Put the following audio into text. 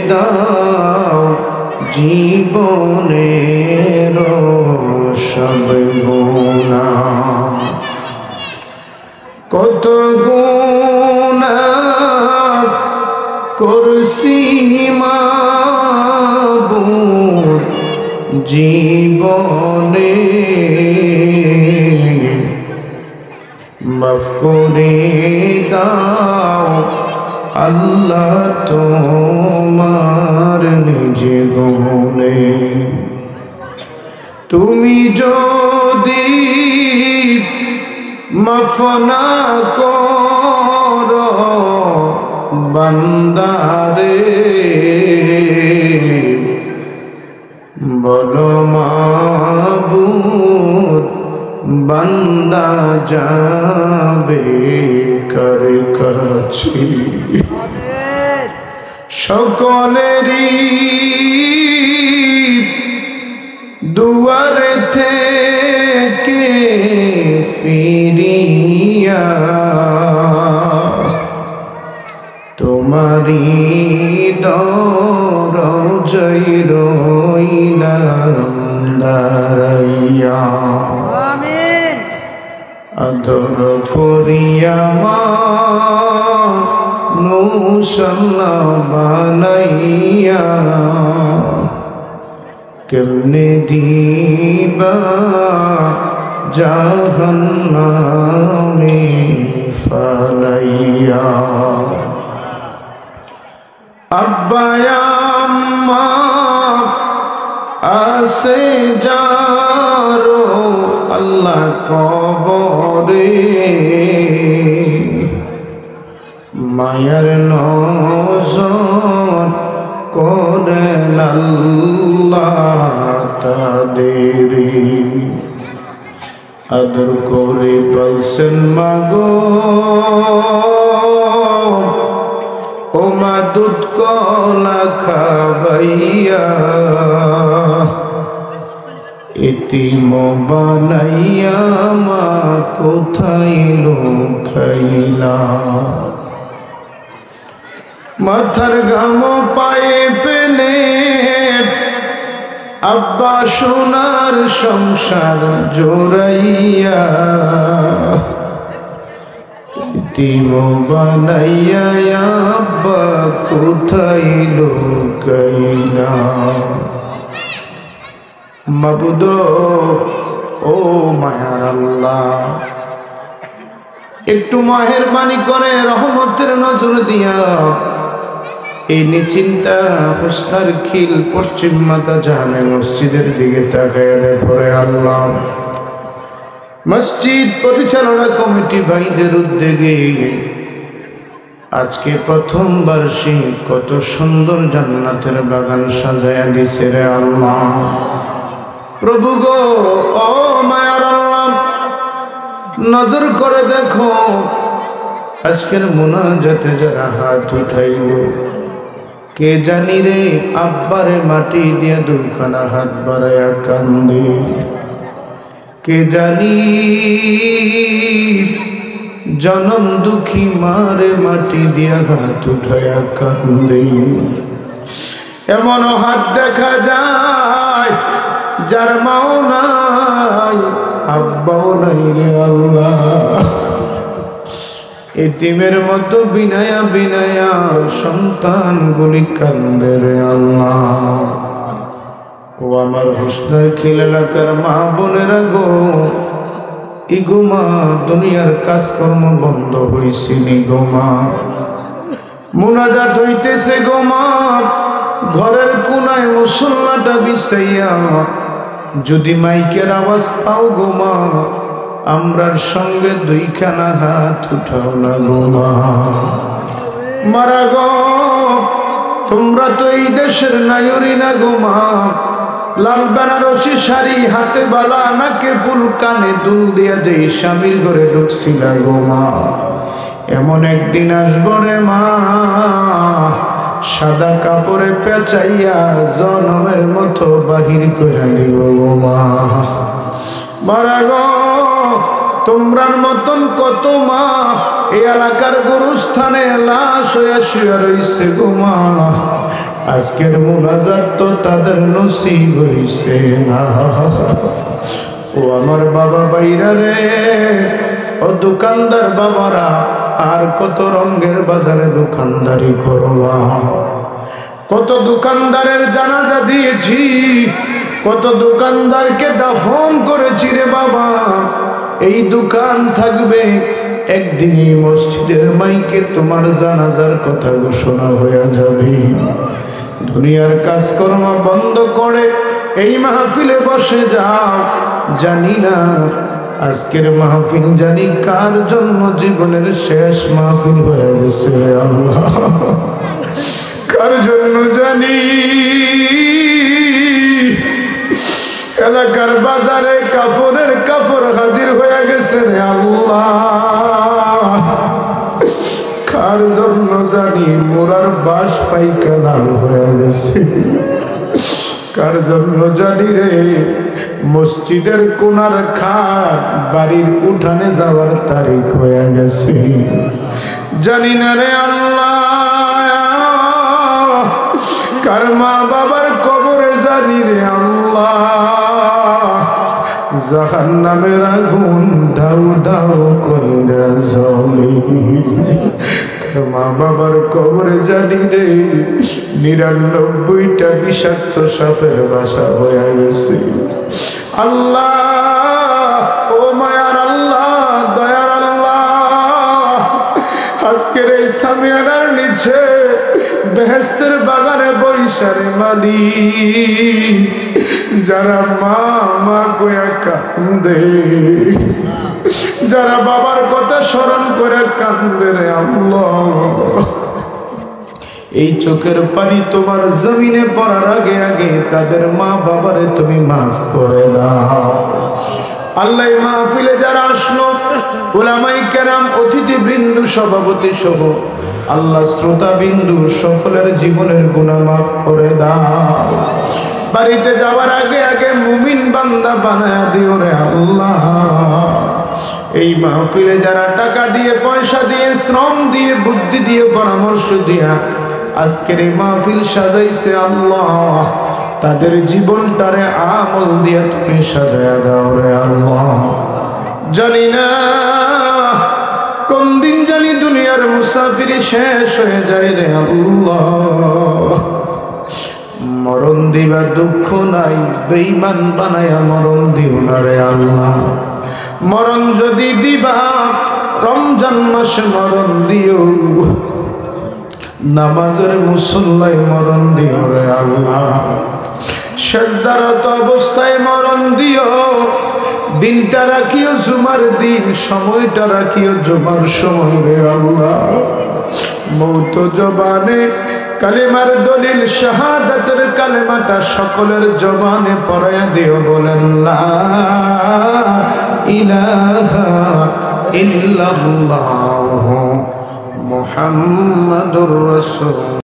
দাও জীবনের সব গুনাহ, কত গুনাহ করছি মাবুদ জীবনে, মাফ করে দাও আল্লাহ তোমার নিজ গুণে। তুমি যদি মাফ না করো বান্দারে, বলো মাবুদ বান্দা যাবে কার কাছে। সকলেরই দুয়ার থেকে ফিরিয়া তোমারি দরজায় রইলাম দাঁড়াইয়া। আমিন। আদর করিয়া মানুষাল্লাহ বানাইয়া, কেমনে দিবা জাহান্নামে ফালাইয়া। আব্বা আম্মা আছে যারো আল্লাহ কবরে, মায়ার নজর করেন আল্লাহ তাদের। আদর করে বলছেন মাগো ও মা দুধ কলা খাবাইয়া, এতিম বানাইয়া মা কোথায় লুকাইলা। মাথার ঘাম পায়ে পেলে আব্বা সোনার সংসার জোড়াইয়া, এতিম বানাইয়া আব্বা কোথায় লুকাইলা। মাবুদ ও মায়ার আল্লাহ, একটু মেহেরবানি করে রহমতের নজর দিয়া এই নিশ্চিন্তা হুসনার খিল পশ্চিম মাতা জাহানে মসজিদের দিকে তাকায় দেখো রে আল্লাহ। মসজিদ পরিচালনা কমিটি ভাইদের উদ্যোগে আজকে প্রথম বার্ষিক কত সুন্দর জান্নাতের বাগান সাজায়া দিছে রে আল্লাহ। প্রভু গো ও মায়ার আল্লাহ, নজর করে দেখো আজকের মুনাজাতে যারা হাত উঠাইব, কে জানি রে আব্বারে মাটি দিয়া দুখানা হাত বাড়াইয়া কান্দে, কে জানি জনম দুঃখী মারে মাটি দিয়া হাত উঠাইয়া কান্দে। এমনও হাত দেখা যায় যার মাও নাই আব্বাও নাই রে আল্লাহ। এতিমের মতো বিনায়া বিনায়া সন্তান গুলি কান্দে রে আল্লাহ। ও আমার হুসনার খিল এলাকার মা বোনেরা গো, ইগো মা দুনিয়ার কাজকর্ম বন্ধ হইছে নি গো মা, মুনাজাত হইতেছে গো মা, ঘরের কোনায় মুসল্লাটা বিছাইয়া যদি মাইকের আওয়াজ পাও গো মা, আমরার সঙ্গে দুইখানা হাত উঠাও না গো মা। মারা গো তোমরা তো এই দেশের নায়রি না গো মা, লাল বেনারসি শাড়ি হাতে বালা নাকে ফুল কানে দুল দিয়া যে স্বামীর ঘরে ঢুকছিলা গো মা, এমন একদিন আসবো রে মা, সাদা কাপড়ে পেঁচাইয়া জনমের মতো বাহির করে দিব গো মা। মারা গো তোমরার মতন কত মা এই এলাকার গুরুস্থানে লাশ হয়ে শুয়ে রইছে গো মা। আজকের মুনাজাত তো তাদের নসিব হইছে না। ও আমার বাবা বাইরা রে, ও দোকানদার বাবারা, আর কত রঙের বাজারে দোকানদারি করবা। কত দোকানদারের জানাজা দিয়েছি, কত দোকানদারকে দাফন করেছি রে বাবা। এই দোকান থাকবে, একদিন এই মসজিদের মাইকে তোমার জানাজার কথা ঘোষণা হয়ে যাবে। দুনিয়ার কাজকর্ম বন্ধ করে এই মাহফিলে বসে যাও। জানি না আজকের মাহফিল জানি কার জন্য জীবনের শেষ মাহফিল হয়ে গেছে আল্লাহ, কার জন্য জানি। এলাকার বাজারে কাপড়ের কাপড় হাজির হয়ে গেছে রে আল্লাহ, কার জন্য জানি মোরার বাস পাইকানা হয়ে গেছে, কার জন্য জানি রে মসজিদের কোনার খাট বাড়ির উঠানে যাওয়ার তারিখ হয়ে গেছে। জানি না রে আল্লাহ, কার মা বাবার কবরে জানি রে আল্লাহ জাহান্নামের আগুন দাউ দাউ কইরা জ্বলে। মা বাবার কবরে জানি রে ৯৯টা বিষাক্ত সাপের বাসা হয়ে গেছে। আল্লাহ, ও মায়ার আল্লাহ, দয়ার আল্লাহ, আজকের এই সামিয়ানার নিচে বেহেশতের বাগানে বৈশারে মালিক, যারা মা মা কয়া কান্দে, যারা বাবার কথা স্মরণ করে কান্দে রে আল্লাহ, এই চোখের পানি তোমার জমিনে পড়ার আগে আগে তাদের মা বাবারে তুমি মাফ করে দাও। আল্লাহ মাহফিলে যারা আসলো, উলামায়ে কেরাম, অতিথি বৃন্দ, সভাপতি সহ আল্লাহ শ্রোতা বিন্দু সকলের জীবনের গুনাহ মাফ করে দাও। বাড়িতে যাওয়ার আগে আগে মুমিন বান্দা বানায়া দিও রে আল্লাহ। এই মাহফিলে যারা টাকা দিয়ে, পয়সা দিয়ে, শ্রম দিয়ে, বুদ্ধি দিয়ে, পরামর্শ দিয়া আজকের এই মাহফিল সাজাইছে আল্লাহ, তাদের জীবনটারে আমল দিয়ে তুমি সাজায়া দাও রে আল্লাহ। জানি না কোন দিন জানি দুনিয়ার মুসাফিরি শেষ হয়ে যায় রে আল্লাহ। মরণ দিবা দুঃখ নাই, বেঈমান বানায়া মরণ দিও না রে আল্লাহ। মরণ যদি দিবা রমজান মাসে মরণ দিও, নামাজের মুসল্লায় মরণ দিও রে আল্লাহ। সেজদারত অবস্থায় মরণ দিও, দিনটা রাখিও জুমার দিন, সময়টা রাখিও জুমার সময় রে আল্লাহ। মৌত জবানে কালেমার দলিল শাহাদাতের কালেমাটা সকলের জবানে পড়ায়া দিও, বলেন লা ইলাহা ইল্লাল্লাহ মুহাম্মাদুর রাসূল।